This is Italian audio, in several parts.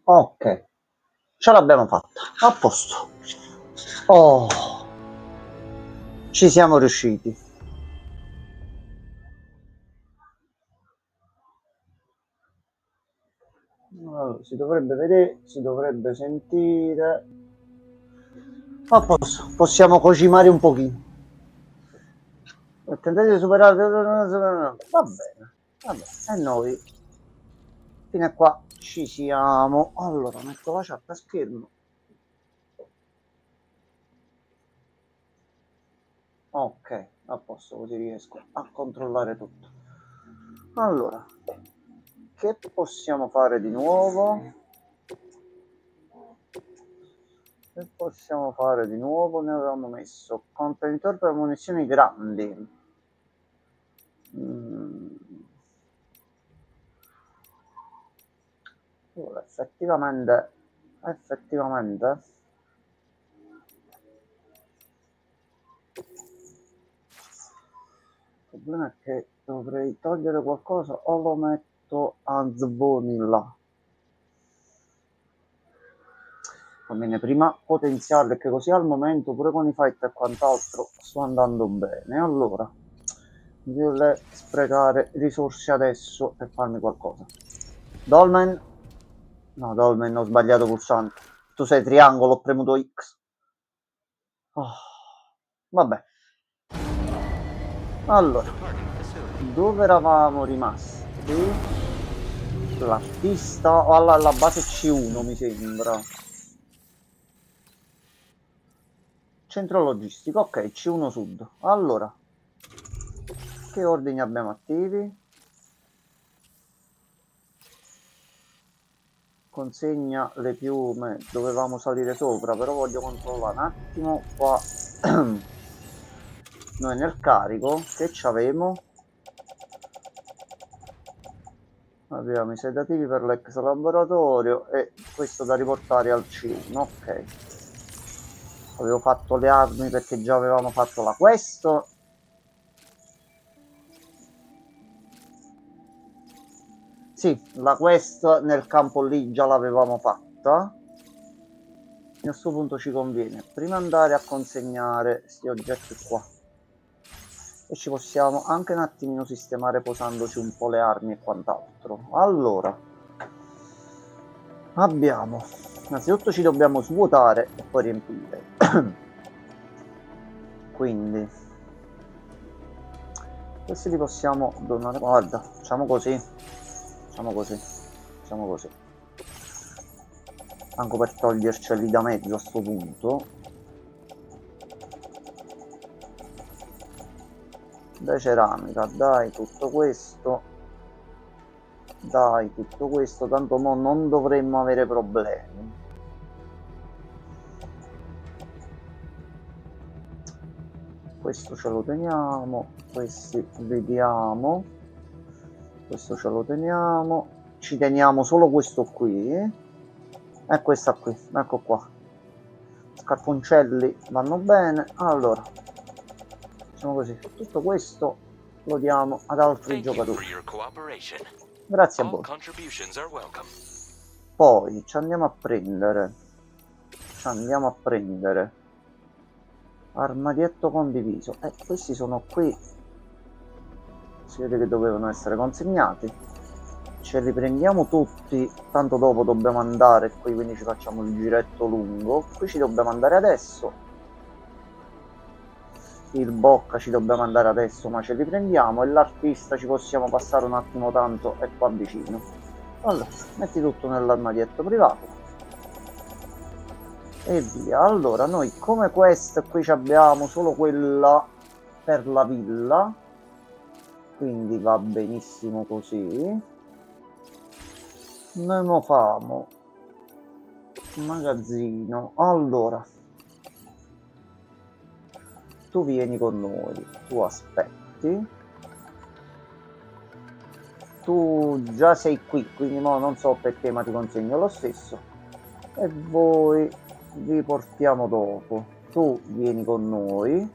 Ok, ce l'abbiamo fatta, a posto. Oh, ci siamo riusciti. Allora, si dovrebbe vedere, si dovrebbe sentire. A posto, possiamo cocimare un pochino. Tentate di superare. Va bene, va bene. E noi, fino a qua, ci siamo. Allora, metto la chat a schermo. Ok, a posto, così riesco a controllare tutto. Allora, che possiamo fare di nuovo? Che possiamo fare di nuovo? Ne avevamo messo contenitore per munizioni grandi. Allora, effettivamente il problema è che dovrei togliere qualcosa o lo metto a zvoni là. Va bene, prima potenziarle, perché così al momento pure con i fight e quant'altro sto andando bene. Allora, devo sprecare risorse adesso per farmi qualcosa. Dolmen? No, Dolmen, ho sbagliato pulsante. Tu sei triangolo, ho premuto X. Oh, vabbè. Allora, dove eravamo rimasti? L'artista o alla base C1 mi sembra. Centro logistico, ok, C1 Sud. Allora, che ordini abbiamo attivi? Consegna le piume, dovevamo salire sopra, però voglio controllare un attimo qua. Noi nel carico che c'avemo? Abbiamo i sedativi per l'ex laboratorio e questo da riportare al C1, ok. Avevo fatto le armi perché già avevamo fatto la quest. Sì, la quest nel campo lì già l'avevamo fatta. A questo punto ci conviene prima andare a consegnare questi oggetti qua. E ci possiamo anche un attimino sistemare posandoci un po' le armi e quant'altro. Allora, abbiamo, innanzitutto ci dobbiamo svuotare e poi riempire. Quindi questi li possiamo donare. Guarda, facciamo così, anche per toglierceli da mezzo a sto punto. Dai, ceramica, dai tutto questo, tanto mo non dovremmo avere problemi. Questo ce lo teniamo, questi vediamo, questo ce lo teniamo, ci teniamo solo questo qui e questa qui, ecco qua. Scarponcelli vanno bene. Allora, facciamo così, tutto questo lo diamo ad altri giocatori. Grazie a voi. Poi ci andiamo a prendere armadietto condiviso e questi sono qui, si vede che dovevano essere consegnati, ce li prendiamo tutti, tanto dopo dobbiamo andare qui, quindi ci facciamo il giretto lungo. Qui ci dobbiamo andare adesso, il bocca ci dobbiamo andare adesso, ma ce li prendiamo, e l'artista ci possiamo passare un attimo, tanto è qua vicino. Allora, metti tutto nell'armadietto privato e via. Allora, noi come quest qui abbiamo solo quella per la villa, quindi va benissimo così. Noi mo famo magazzino. Allora, tu vieni con noi, tu aspetti, tu già sei qui, quindi mo non so perché, ma ti consegno lo stesso e voi vi portiamo dopo. Tu vieni con noi,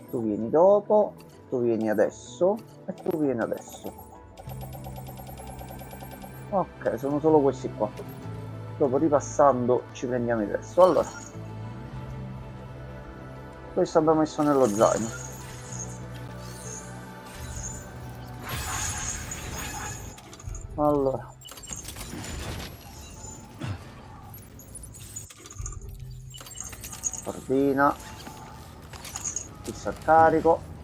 tu vieni dopo, tu vieni adesso e tu vieni adesso. Ok, sono solo questi qua. Dopo ripassando ci prendiamo il resto. Allora, questo abbiamo messo nello zaino. Allora, ordina, fissa il carico.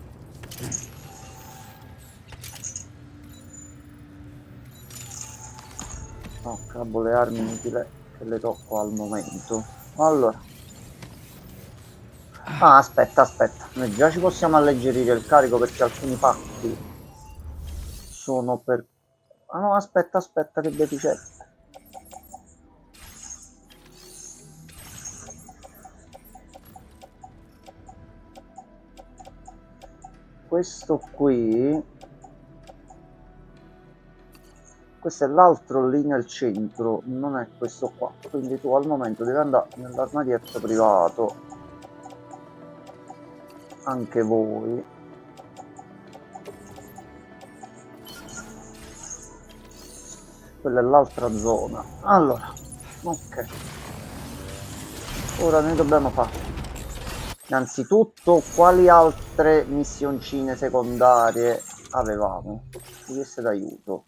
No, cavo le armi inutile che le tocco al momento. Allora, aspetta, noi già ci possiamo alleggerire il carico perché alcuni pacchi sono per... Ah no, aspetta, che deficiente. Questo qui... Questo è l'altro lì nel centro, non è questo qua. Quindi tu al momento devi andare nell'armadietto privato. Anche voi. Quella è l'altra zona. Allora, ok. Ora noi dobbiamo fare innanzitutto quali altre missioncine secondarie avevamo? Richieste d'aiuto.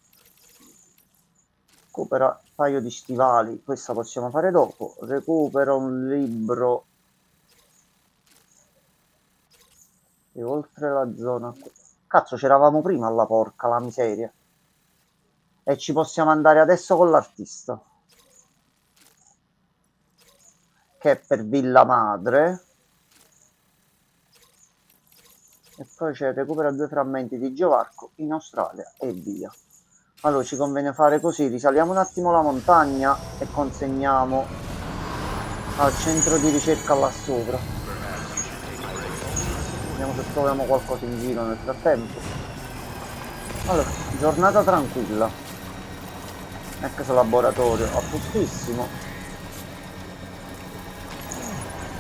Recupera un paio di stivali, questa possiamo fare dopo. Recupera un libro. E oltre la zona... Cazzo, c'eravamo prima alla porca, la miseria. E ci possiamo andare adesso con l'artista. Che è per Villa Madre. E poi c'è recupera 2 frammenti di Giovarco in Australia e via. Allora ci conviene fare così, risaliamo un attimo la montagna e consegniamo al centro di ricerca là sopra. Vediamo se troviamo qualcosa in giro nel frattempo. Allora, giornata tranquilla. Ex laboratorio a postissimo.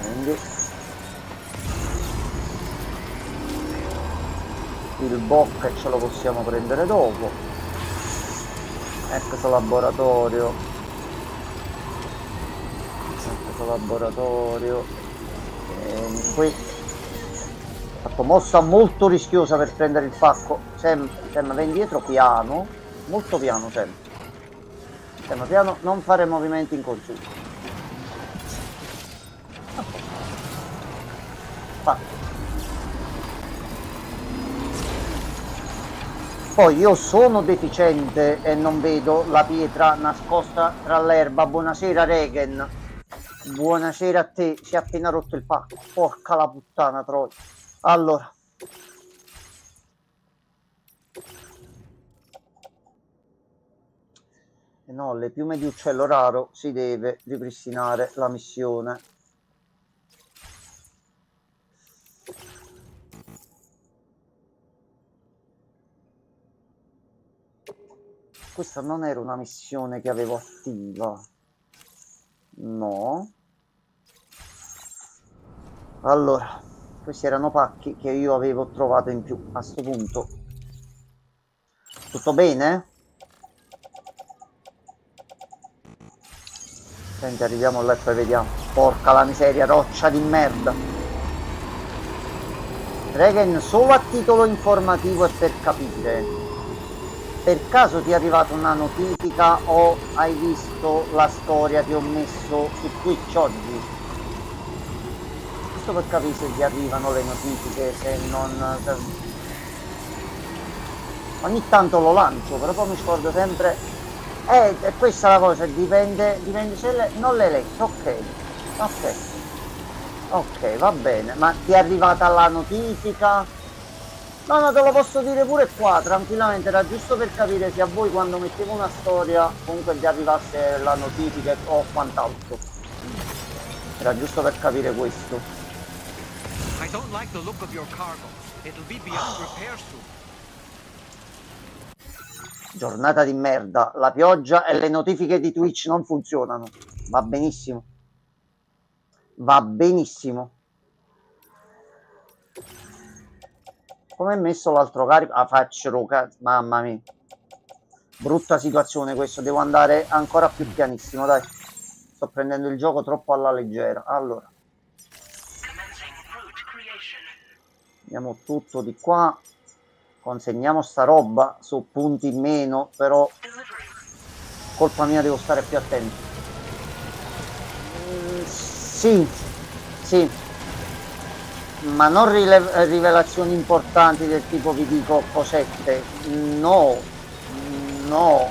Quindi il bocca ce lo possiamo prendere dopo. Ex laboratorio. Qui fatto mossa molto rischiosa per prendere il pacco. Sam vai indietro piano, molto piano sempre. Sam piano, non fare movimenti inconsulti. Fatto. Poi io sono deficiente e non vedo la pietra nascosta tra l'erba. Buonasera Regen. Buonasera a te, si è appena rotto il pacco. Porca la puttana Troy. Allora. No, le piume di uccello raro si deve ripristinare la missione. Questa non era una missione che avevo attiva. No. Allora, questi erano pacchi che io avevo trovato in più a sto punto. Tutto bene? Senti, arriviamo là e poi vediamo. Porca la miseria, roccia di merda. Regen, solo a titolo informativo e per capire. Per caso ti è arrivata una notifica o hai visto la storia che ho messo su Twitch oggi? Giusto per capire se ti arrivano le notifiche, se non... Ogni tanto lo lancio, però poi mi scordo sempre... è questa la cosa, dipende se non l'hai letto, ok, va bene, ma ti è arrivata la notifica? No, te lo posso dire pure qua, tranquillamente, era giusto per capire se a voi quando mettevo una storia comunque vi arrivasse la notifica o quant'altro. Era giusto per capire questo. I don't like the look of your cargo. It'll be beyond repair soon. Giornata di merda, la pioggia e le notifiche di Twitch non funzionano. Va benissimo. Va benissimo. Come è messo l'altro carico? Ah, faccio mamma mia. Brutta situazione questo, devo andare ancora più pianissimo, dai. Sto prendendo il gioco troppo alla leggera. Allora. Andiamo tutto di qua. Consegniamo sta roba su punti in meno, però colpa mia, devo stare più attento. Sì, sì, ma non rivelazioni importanti del tipo vi dico cosette. No, no.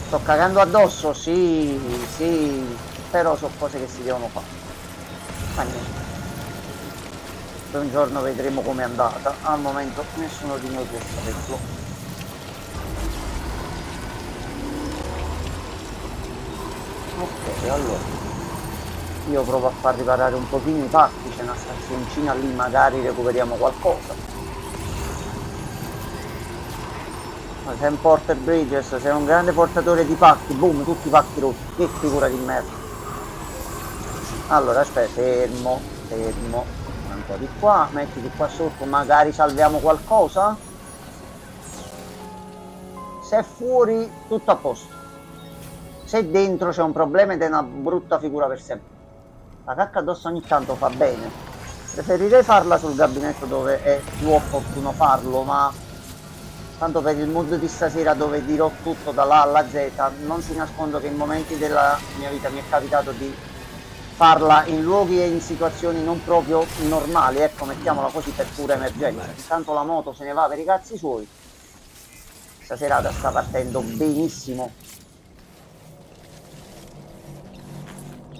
Sto cagando addosso, sì, sì, però sono cose che si devono fare. Ma niente. Un giorno vedremo com'è andata. Al momento nessuno di noi può saperlo. Ok, allora io provo a far riparare un pochino i pacchi, c'è una stazioncina lì, magari recuperiamo qualcosa. Ma sei un Porter Bridges, sei un grande portatore di pacchi, boom, tutti i pacchi rotti, che figura di merda. Allora aspetta, fermo, un po' di qua, mettiti qua sotto, magari salviamo qualcosa. Se è fuori tutto a posto, se dentro c'è un problema ed è una brutta figura per sempre. La cacca addosso ogni tanto fa bene, preferirei farla sul gabinetto dove è più opportuno farlo, ma tanto per il mood di stasera dove dirò tutto dalla A alla Z, non ti nascondo che in momenti della mia vita mi è capitato di farla in luoghi e in situazioni non proprio normali, ecco, mettiamola così, per pura emergenza. Intanto la moto se ne va per i cazzi suoi. Questa serata sta partendo benissimo.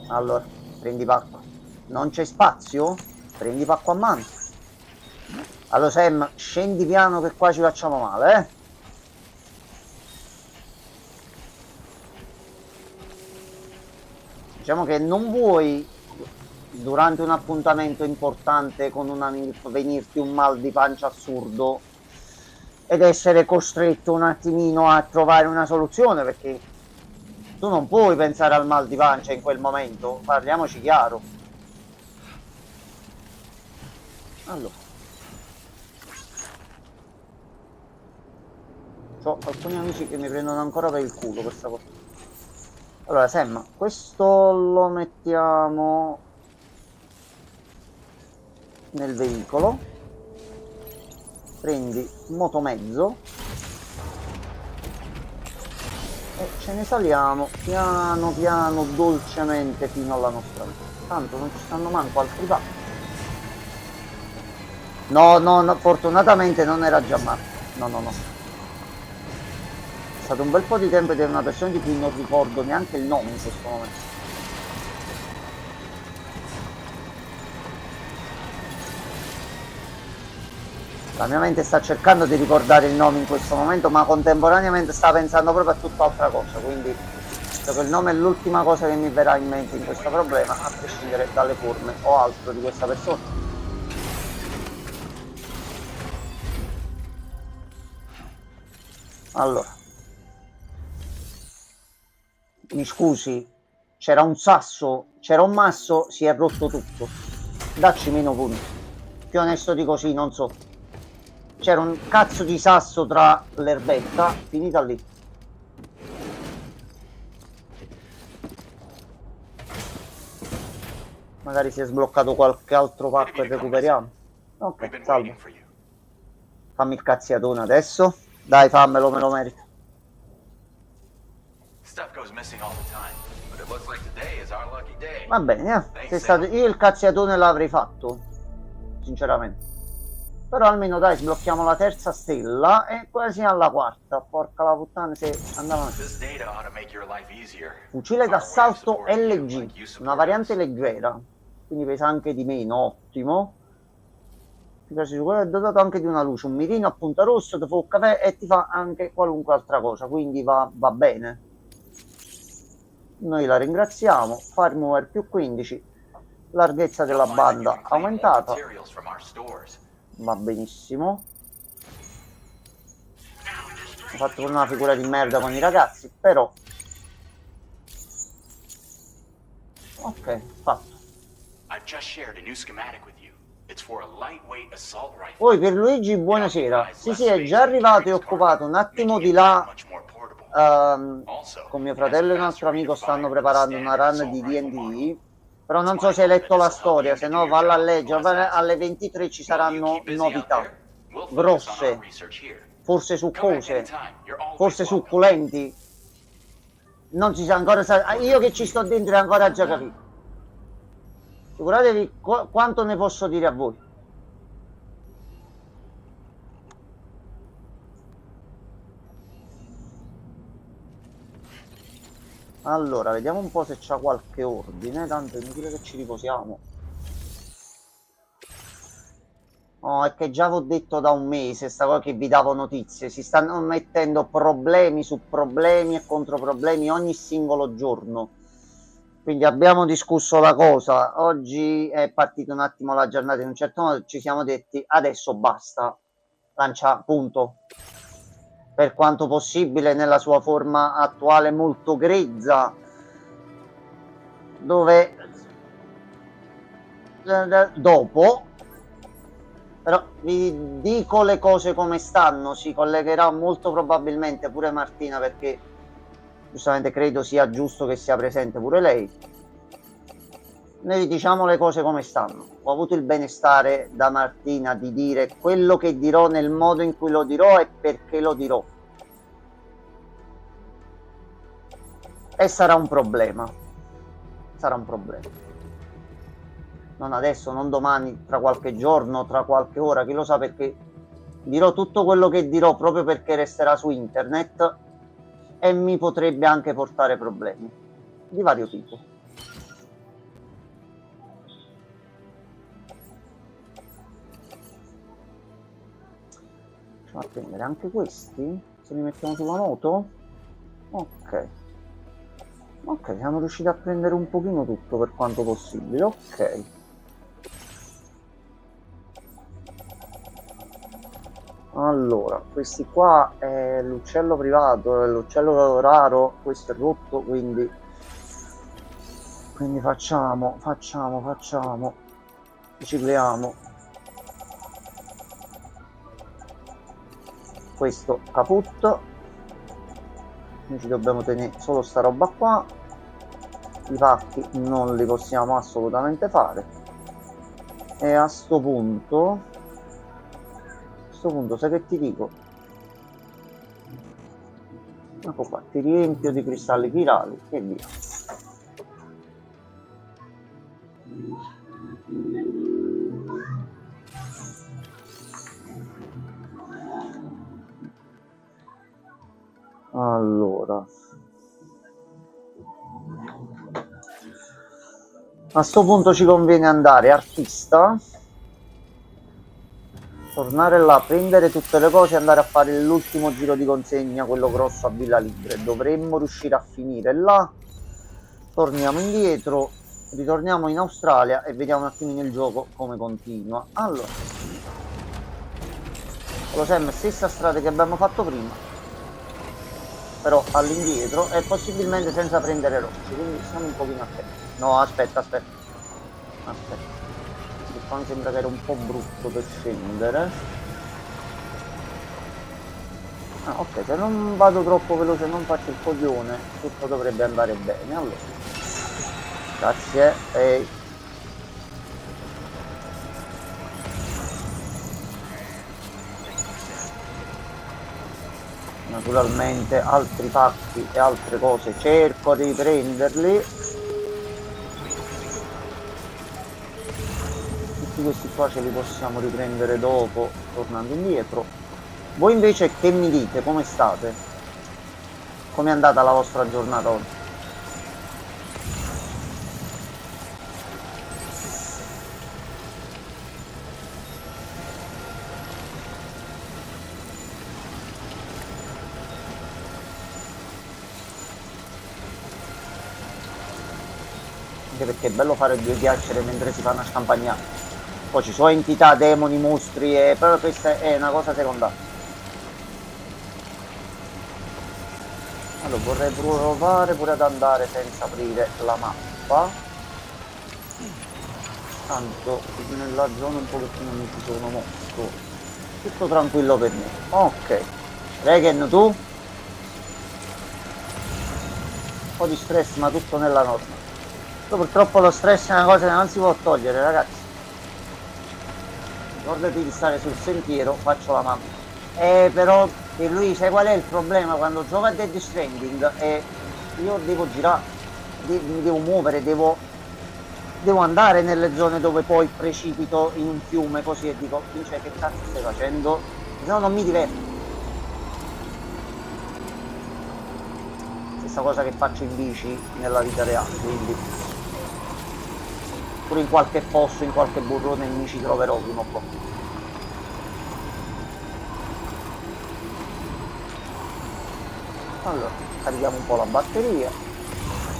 Allora, prendi pacco. Non c'è spazio? Prendi pacco a mano. Allora Sam, scendi piano che qua ci facciamo male, eh? Diciamo che non vuoi durante un appuntamento importante con un amico venirti un mal di pancia assurdo ed essere costretto un attimino a trovare una soluzione, perché tu non puoi pensare al mal di pancia in quel momento, parliamoci chiaro. Allora, ho alcuni amici che mi prendono ancora per il culo questa cosa. Allora Sam, questo lo mettiamo nel veicolo, prendi motomezzo e ce ne saliamo piano piano, dolcemente fino alla nostra vita. Tanto non ci stanno manco altri pacchi. No, fortunatamente non era già morto. No. È stato un bel po' di tempo ed è una persona di cui non ricordo neanche il nome in questo momento. La mia mente sta cercando di ricordare il nome in questo momento, ma contemporaneamente sta pensando proprio a tutt'altra cosa, quindi so che il nome è l'ultima cosa che mi verrà in mente in questo problema, a prescindere dalle forme o altro di questa persona. Allora, mi scusi, c'era un sasso, c'era un masso, si è rotto tutto. Dacci meno punti. Più onesto di così, non so. C'era un cazzo di sasso tra l'erbetta, finita lì. Magari si è sbloccato qualche altro pacco e recuperiamo. Ok, salve. Fammi il cazziatone adesso. Dai, fammelo, me lo merito. Va bene, sei stato... io il cazziatone l'avrei fatto, sinceramente. Però almeno dai, sblocchiamo la terza stella e quasi alla quarta. Porca la puttana, se andavano. Fucile d'assalto LG, una variante leggera, quindi pesa anche di meno, ottimo. È dotato anche di una luce, un mirino a punta rossa, ti fa un caffè e ti fa anche qualunque altra cosa, quindi va bene. Noi la ringraziamo. Firmware più 15, larghezza della banda aumentata, va benissimo. Ho fatto una figura di merda con i ragazzi, però ok, fatto. I've just shared a new schematic with you. Poi per Luigi, buonasera. Sì, è già arrivato e occupato un attimo di là. Con mio fratello e un altro amico stanno preparando una run di D&D. Però non so se hai letto la storia, se no valla a leggere. Alle 23 ci saranno novità grosse, forse succose, forse succulenti. Non si sa ancora. Io che ci sto dentro ancora già capito. Figuratevi quanto ne posso dire a voi. Allora, vediamo un po' se c'ha qualche ordine, tanto è inutile che ci riposiamo. Oh, è che già vi ho detto da un mese, sta cosa che vi davo notizie, si stanno mettendo problemi su problemi e controproblemi ogni singolo giorno. Quindi abbiamo discusso la cosa, oggi è partita un attimo la giornata in un certo modo, ci siamo detti adesso basta, lancia, punto. Per quanto possibile nella sua forma attuale molto grezza, dove dopo, però vi dico le cose come stanno, si collegherà molto probabilmente pure Martina perché giustamente credo sia giusto che sia presente pure lei. Noi diciamo le cose come stanno. Ho avuto il benestare da Martina di dire quello che dirò nel modo in cui lo dirò e perché lo dirò. E sarà un problema. Sarà un problema. Non adesso, non domani, tra qualche giorno, tra qualche ora, chi lo sa, perché dirò tutto quello che dirò proprio perché resterà su internet e mi potrebbe anche portare problemi di vario tipo. Facciamo attendere anche questi, se li mettiamo sulla moto. Ok, siamo riusciti a prendere un pochino tutto per quanto possibile. Ok, allora, questi qua è l'uccello privato, è l'uccello raro, questo è rotto, quindi facciamo, ricicliamo questo caput. Noi ci dobbiamo tenere solo sta roba qua, i pacchi non li possiamo assolutamente fare, e a sto punto sai che ti dico? Ecco qua, ti riempio di cristalli chirali e via. Allora, a sto punto ci conviene andare artista, tornare là, prendere tutte le cose e andare a fare l'ultimo giro di consegna, quello grosso a Villa Libre. Dovremmo riuscire a finire là, torniamo indietro, ritorniamo in Australia e vediamo un attimino il gioco come continua. Allora, lo Sam, stessa strada che abbiamo fatto prima, però all'indietro e possibilmente senza prendere rocce, quindi stiamo un pochino attenti. No, aspetta, qua mi sembra che era un po' brutto per scendere. Ok, se non vado troppo veloce, non faccio il coglione, tutto dovrebbe andare bene. Allora, grazie. Naturalmente altri pacchi e altre cose cerco di prenderli. Tutti questi qua ce li possiamo riprendere dopo tornando indietro. Voi invece che mi dite? Come state? Com'è andata la vostra giornata oggi? Perché è bello fare due chiacchiere mentre si fa una scampagnata. Poi ci sono entità, demoni, mostri, però questa è una cosa secondaria. Allora vorrei provare pure ad andare senza aprire la mappa. tanto nella zona un pochettino mi ci sono mosso. Tutto tranquillo per me. Ok. Regen, tu? Un po' di stress, ma tutto nella norma. Purtroppo lo stress è una cosa che non si può togliere, ragazzi. Ricordati di stare sul sentiero, faccio la mamma. Però per lui sai qual è il problema quando gioca a Death Stranding? Io devo girare, mi devo muovere, devo andare nelle zone dove poi precipito in un fiume così e dico, Vince, che cazzo stai facendo? Se no non mi diverto. Stessa cosa che faccio in bici nella vita reale, quindi pure in qualche posto, in qualche burrone mi ci troverò prima o poi. Allora, carichiamo un po' la batteria.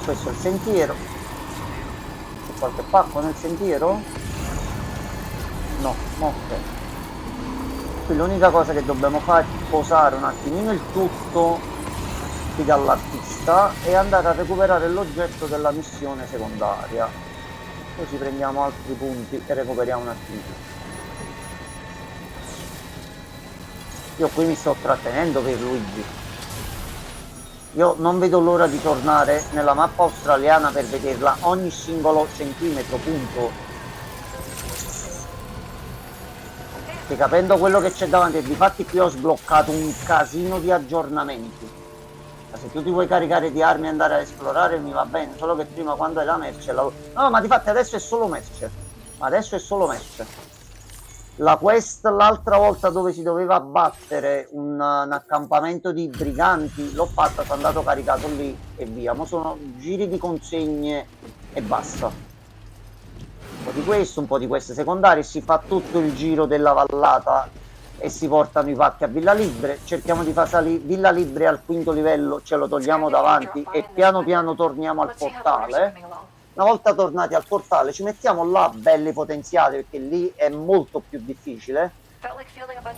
Questo è il sentiero. C'è qualche pacco nel sentiero? No, ok. Qui l'unica cosa che dobbiamo fare è posare un attimino il tutto qui dall'artista e andare a recuperare l'oggetto della missione secondaria. Così prendiamo altri punti e recuperiamo un attimino. Io qui mi sto trattenendo per Luigi. Io non vedo l'ora di tornare nella mappa australiana per vederla ogni singolo centimetro, punto. Che capendo quello che c'è davanti, e difatti qui ho sbloccato un casino di aggiornamenti. Ma se tu ti vuoi caricare di armi e andare a esplorare mi va bene, solo che prima quando hai la merce no, ma difatti adesso è solo merce. Ma adesso è solo merce. La quest l'altra volta dove si doveva battere un accampamento di briganti l'ho fatta, sono andato caricato lì e via. Ma sono giri di consegne e basta. Un po' di questo, un po' di queste secondarie, si fa tutto il giro della vallata e si portano i pacchi a Villa Libre. Cerchiamo di far salire Villa Libre al quinto livello, ce lo togliamo davanti e piano piano torniamo al portale. Una volta tornati al portale ci mettiamo là belli potenziati, perché lì è molto più difficile.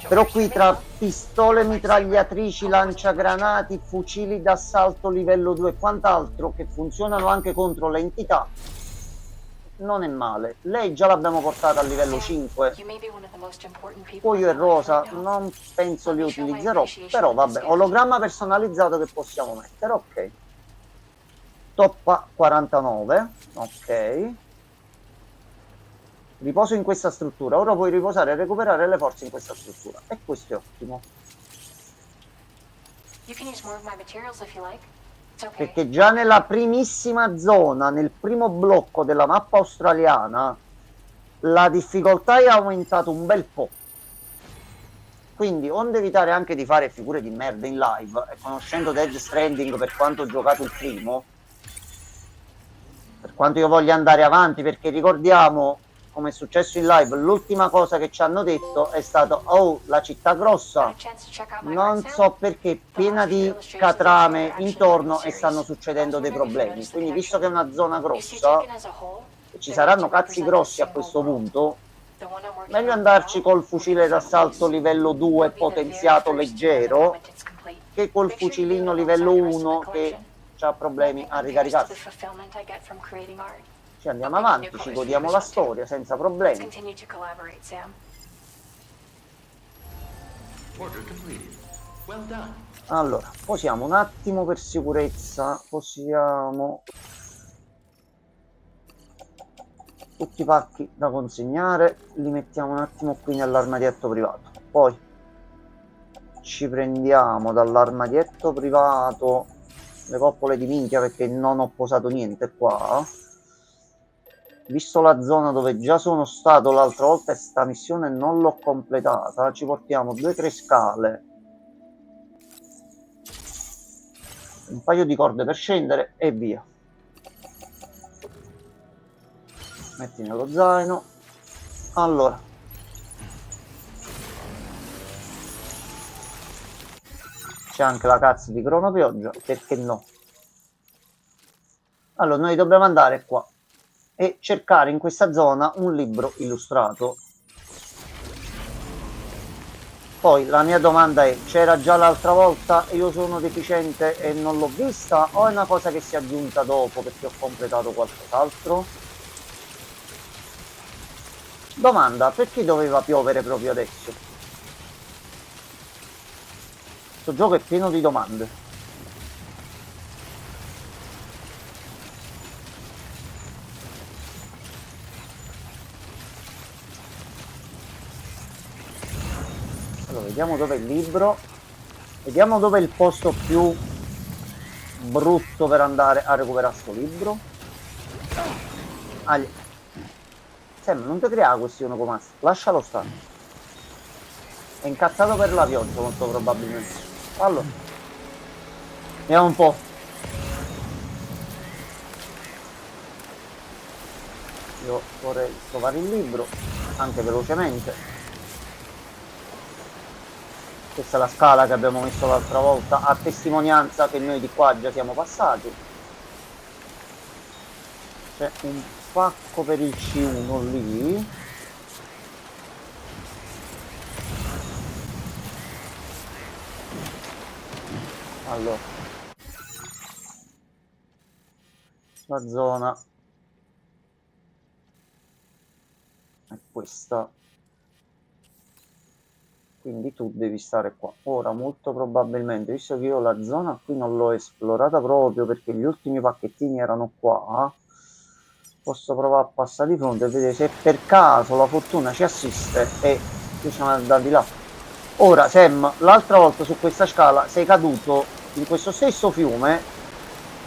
Però qui tra pistole mitragliatrici, lanciagranati, fucili d'assalto livello 2 e quant'altro che funzionano anche contro le entità, non è male. Lei già l'abbiamo portata a livello 5. Poi io e Rosa non penso li utilizzerò, però vabbè, ologramma personalizzato che possiamo mettere, ok. Toppa 49, ok. Riposo in questa struttura. Ora puoi riposare e recuperare le forze in questa struttura. E questo è ottimo. Perché già nella primissima zona, nel primo blocco della mappa australiana, la difficoltà è aumentata un bel po'. Quindi, onde evitare anche di fare figure di merda in live, e conoscendo Death Stranding per quanto ho giocato il primo, per quanto io voglia andare avanti, perché ricordiamo, come è successo in live, l'ultima cosa che ci hanno detto è stato: oh, la città grossa, non so perché, piena di catrame intorno e stanno succedendo dei problemi. Quindi, visto che è una zona grossa e ci saranno cazzi grossi a questo punto, meglio andarci col fucile d'assalto livello 2 potenziato leggero che col fucilino livello 1 che ha problemi a ricaricarsi. Ci andiamo avanti, ci godiamo la storia senza problemi. Allora, posiamo un attimo per sicurezza, possiamo tutti i pacchi da consegnare, li mettiamo un attimo qui nell'armadietto privato. Poi ci prendiamo dall'armadietto privato le coppole di minchia, perché non ho posato niente qua. Visto la zona dove già sono stato l'altra volta e sta missione non l'ho completata, ci portiamo 2-3 scale, un paio di corde per scendere e via. Metti nello zaino. Allora, c'è anche la cazzo di cronopioggia, perché no? Allora, noi dobbiamo andare qua e cercare in questa zona un libro illustrato. Poi la mia domanda è: c'era già l'altra volta e io sono deficiente e non l'ho vista, o è una cosa che si è aggiunta dopo perché ho completato qualcos'altro? Domanda, perché doveva piovere proprio adesso? Questo gioco è pieno di domande. Allora, vediamo dov'è il libro. Vediamo dov'è il posto più brutto per andare a recuperare sto libro. Sam, non ti crea questione come questo. Lascialo stare. È incazzato per la pioggia, molto probabilmente. Allora, vediamo un po'. Io vorrei trovare il libro, anche velocemente. Questa è la scala che abbiamo messo l'altra volta, a testimonianza che noi di qua già siamo passati. C'è un pacco per il C1 lì. Allora, la zona è questa, quindi tu devi stare qua. Ora molto probabilmente, visto che io la zona qui non l'ho esplorata proprio perché gli ultimi pacchettini erano qua, posso provare a passare di fronte e vedere se per caso la fortuna ci assiste e riusciamo ad andare di là. Ora Sam, l'altra volta su questa scala sei caduto in questo stesso fiume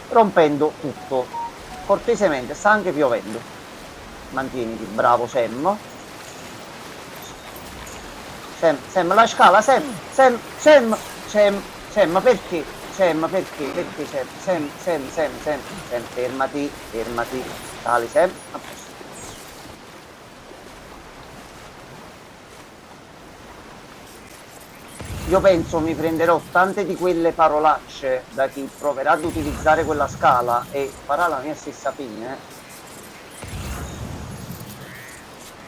rompendo tutto. Cortesemente, sta anche piovendo. Mantieniti, bravo Sam. Sam, la scala, Sam, perché? Sam, fermati, sali Sam, a posto. Io penso mi prenderò tante di quelle parolacce da chi proverà ad utilizzare quella scala e farà la mia stessa fine.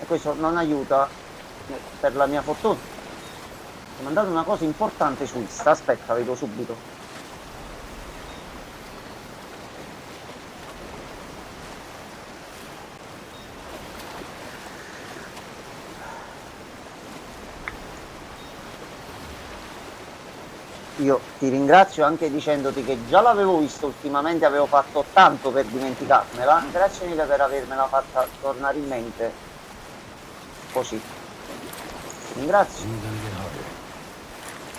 E questo non aiuta per la mia fortuna. Ho mandato una cosa importante su Insta, aspetta, vedo subito. Io ti ringrazio anche dicendoti che già l'avevo visto ultimamente, avevo fatto tanto per dimenticarmela. Grazie mille per avermela fatta tornare in mente così. Ringrazio.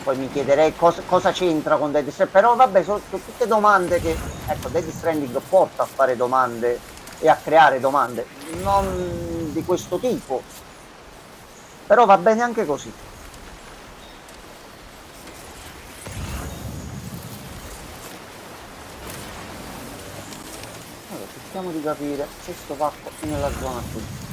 Poi mi chiederei cosa c'entra con Death Stranding, però vabbè, sono tutte domande che, ecco, Death Stranding porta a fare domande e a creare domande, non di questo tipo, però va bene anche così. Allora, cerchiamo di capire se sto pacco è nella zona qui.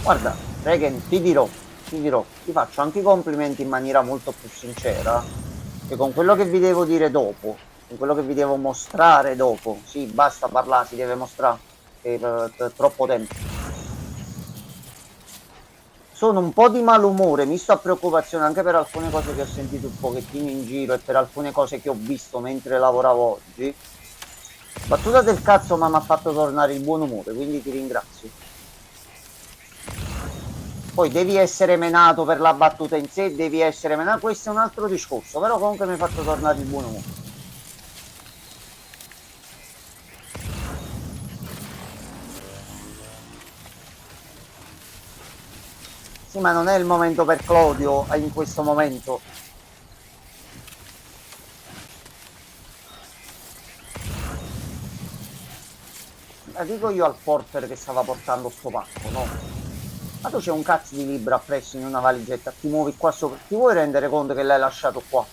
Guarda, Regen, ti faccio anche i complimenti in maniera molto più sincera, che con quello che vi devo dire dopo, con quello che vi devo mostrare dopo, sì, basta parlare, si deve mostrare per troppo tempo. Sono un po' di malumore, mi sto a preoccupazione anche per alcune cose che ho sentito un pochettino in giro e per alcune cose che ho visto mentre lavoravo oggi. Battuta del cazzo, ma mi ha fatto tornare il buon umore, quindi ti ringrazio. Poi devi essere menato per la battuta in sé, devi essere menato, questo è un altro discorso, però comunque mi hai fatto tornare il buon umore. Sì, ma non è il momento per Claudio in questo momento. La dico io al porter che stava portando sto pacco, no? Ma tu c'è un cazzo di libro appresso in una valigetta, ti muovi qua sopra, ti vuoi rendere conto che l'hai lasciato qua?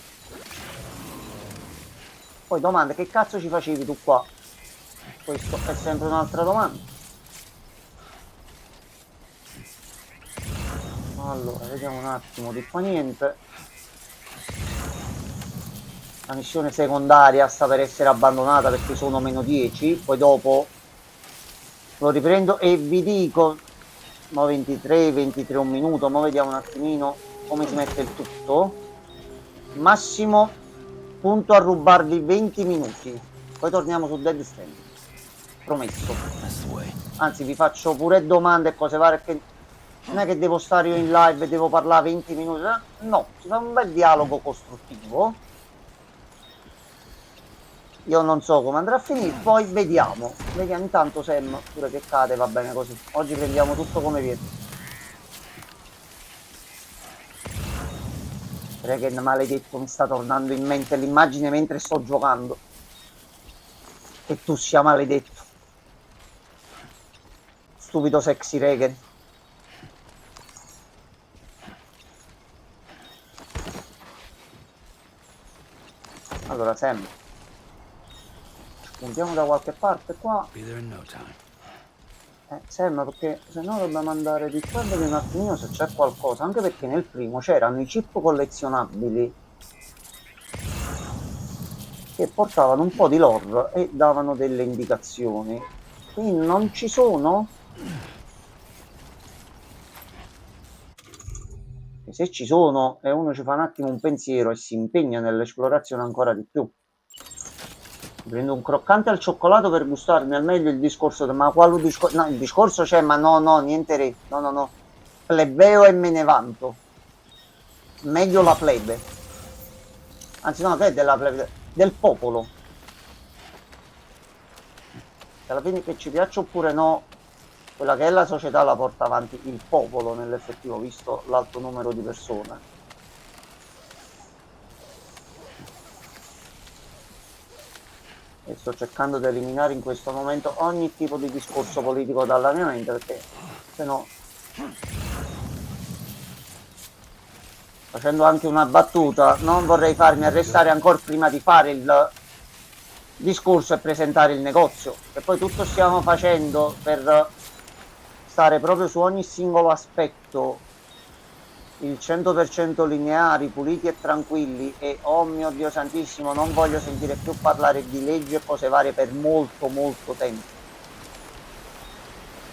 Poi domanda, che cazzo ci facevi tu qua? Questo è sempre un'altra domanda. Allora, vediamo un attimo, di qua niente. La missione secondaria sta per essere abbandonata perché sono -10, poi dopo lo riprendo e vi dico Mo 23, 23 un minuto, mo vediamo un attimino come si mette il tutto. Massimo punto a rubarvi 20 minuti, poi torniamo su Dead Stranding, promesso. Anzi, vi faccio pure domande e cose varie, che non è che devo stare io in live e devo parlare 20 minuti, no, si fa un bel dialogo costruttivo. Io non so come andrà a finire, poi vediamo. Vediamo intanto Sam, pure che cade, va bene così. Oggi prendiamo tutto come viene. Regen maledetto, mi sta tornando in mente l'immagine mentre sto giocando. Che tu sia maledetto. Stupido sexy Regen. Allora Sam, puntiamo da qualche parte qua. Sam, perché se no dobbiamo andare di qua a vedere un attimino se c'è qualcosa, anche perché nel primo c'erano i chip collezionabili che portavano un po' di lore e davano delle indicazioni. Qui non ci sono? E se ci sono e uno ci fa un attimo un pensiero e si impegna nell'esplorazione ancora di più. Prendo un croccante al cioccolato per gustarmi al meglio il discorso, ma quale discorso? No, il discorso c'è, ma no, niente no. Plebeo e me ne vanto. Meglio la plebe. Anzi no, che è della plebe? Del popolo. Se alla fine che ci piaccia oppure no, quella che è la società la porta avanti il popolo nell'effettivo, visto l'alto numero di persone. E sto cercando di eliminare in questo momento ogni tipo di discorso politico dalla mia mente, perché se no, facendo anche una battuta, non vorrei farmi arrestare ancora prima di fare il discorso e presentare il negozio, che poi tutto stiamo facendo per stare proprio su ogni singolo aspetto il 100% lineari, puliti e tranquilli, e oh mio Dio santissimo, non voglio sentire più parlare di leggi e cose varie per molto tempo.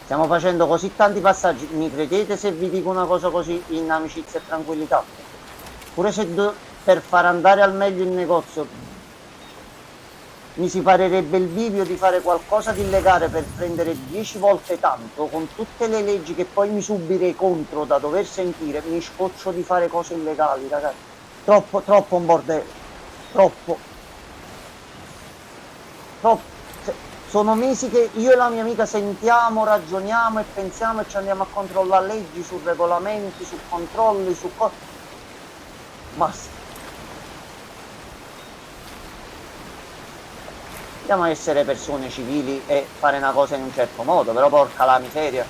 Stiamo facendo così tanti passaggi, mi credete se vi dico una cosa così in amicizia e tranquillità? Pure se per far andare al meglio il negozio mi si parerebbe il video di fare qualcosa di illegale per prendere 10 volte tanto, con tutte le leggi che poi mi subirei contro da dover sentire, mi scoccio di fare cose illegali, ragazzi. Troppo un bordello. Troppo. Sono mesi che io e la mia amica sentiamo, ragioniamo e pensiamo e ci andiamo a controllare leggi, su regolamenti, su controlli, su cose. Basta. Dobbiamo essere persone civili e fare una cosa in un certo modo, però porca la miseria,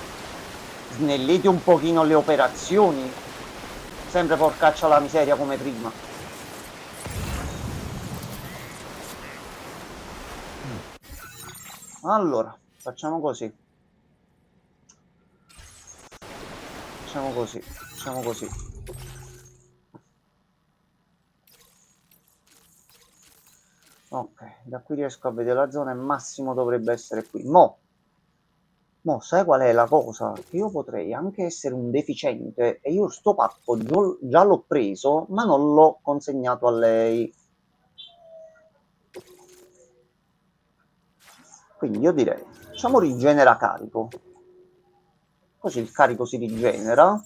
snellite un pochino le operazioni, sempre porcaccia la miseria come prima. Allora, facciamo così. Ok, da qui riesco a vedere la zona e massimo dovrebbe essere qui. Mo, sai qual è la cosa? Che io potrei anche essere un deficiente e io sto pacco già l'ho preso, ma non l'ho consegnato a lei. Quindi io direi, facciamo rigenera carico. Così il carico si rigenera.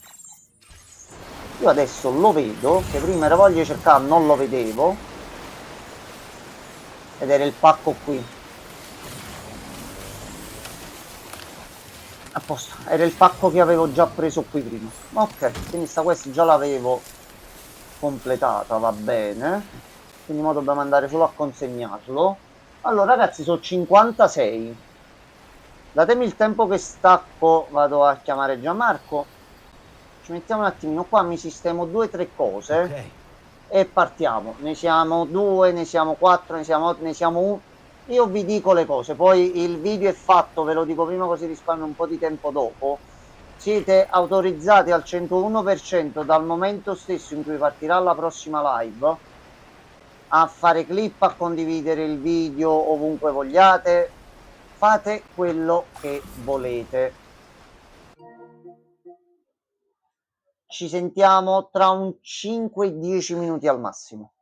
Io adesso lo vedo, che prima era voglia di cercare, non lo vedevo. Ed era il pacco qui. A posto, era il pacco che avevo già preso qui prima. Ok, quindi sta questa già l'avevo completata, va bene. Quindi ora dobbiamo andare solo a consegnarlo. Allora ragazzi, sono 56. Datemi il tempo che stacco, vado a chiamare Gianmarco. Ci mettiamo un attimino qua, mi sistemo 2 o 3 cose. Okay. E partiamo. Ne siamo 2, ne siamo 4, ne siamo 8, ne siamo 1. Io vi dico le cose, poi il video è fatto, ve lo dico prima così risparmio un po' di tempo dopo. Siete autorizzati al 101% dal momento stesso in cui partirà la prossima live a fare clip, a condividere il video ovunque vogliate. Fate quello che volete. Ci sentiamo tra un 5-10 minuti al massimo.